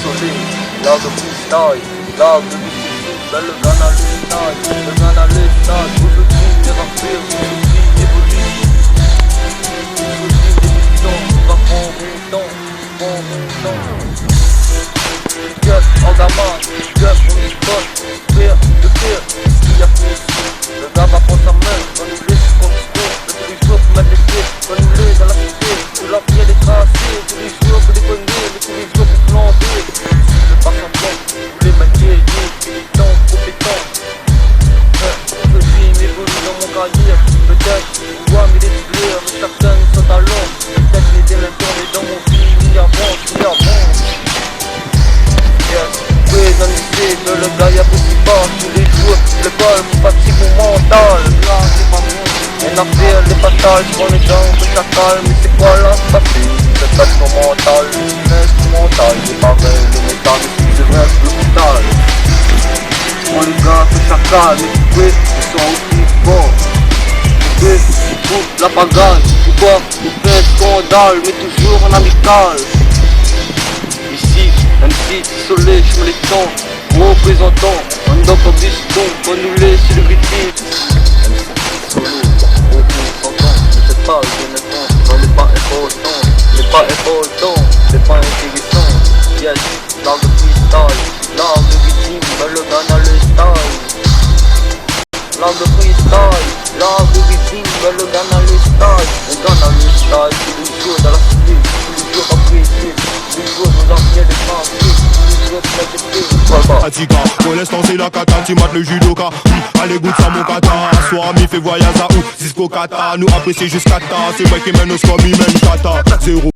solide, l'art de freestyle, l'art de difficile, ben le gun à l'estade, le gun à l'estade, tout le team est rappeur, tout le team évolue, tout le team débutant, va prendre mon temps, cut en gamin, cut pour les spots, pire, de pire, il y a plus, le gars va prendre sa main, dans nous laisse comme sport, de tous les jours pour mettre les pieds, dans nous laisse dans la cité, où la vie elle est tracée, tous les jours pour déconner, mais tous les jours pour planter, le pas semblant, tous les manier, militants, compétents, le film évolue dans mon carrière, peut-être, toi mais les douleurs, mais certaines sont à l'ombre, peut-être les délinquants, mais dans mon film, il y avance, oui, dans l'idée de le gars y'a beaucoup de bas tous les jours, le bol fatigue mon mental. Là c'est pas bon, rien à faire, les fatales, j'prends les jambes, ça calme. Mais c'est quoi là, c'est pas fait, c'est pas son mental. Le business, mon mental, c'est pareil, le métal, mais c'est vrai, c'est le mental. Prends les gars, c'est ça calme, mais ils sont aussi forts. Oui, pour la pagaille, pourquoi vous faites scandale, mais toujours en amical. Ici, MC, isolé, je me les tends, représentant, un dope en biston, on nous les célébrités. MC, isolé, représentant, je sais pas, je ne pense, non, n'est pas important, n'est pas intéressant. Yes, l'art de freestyle, l'art de rythme, mais le gun à l'estade. L'art de freestyle, l'art de rythme, mais le gun à l'estade. Le gun à l'estade, tous les jours dans la cité, tous les jours après ici. Atika, pour l'instant c'est la cata, tu mates le judoka. Allez goûte ça mon kata, soir mi fait voyage à ou Cisco kata, nous apprécier jusqu'à ta. C'est vrai qui mène au score, mi mène kata. Zéro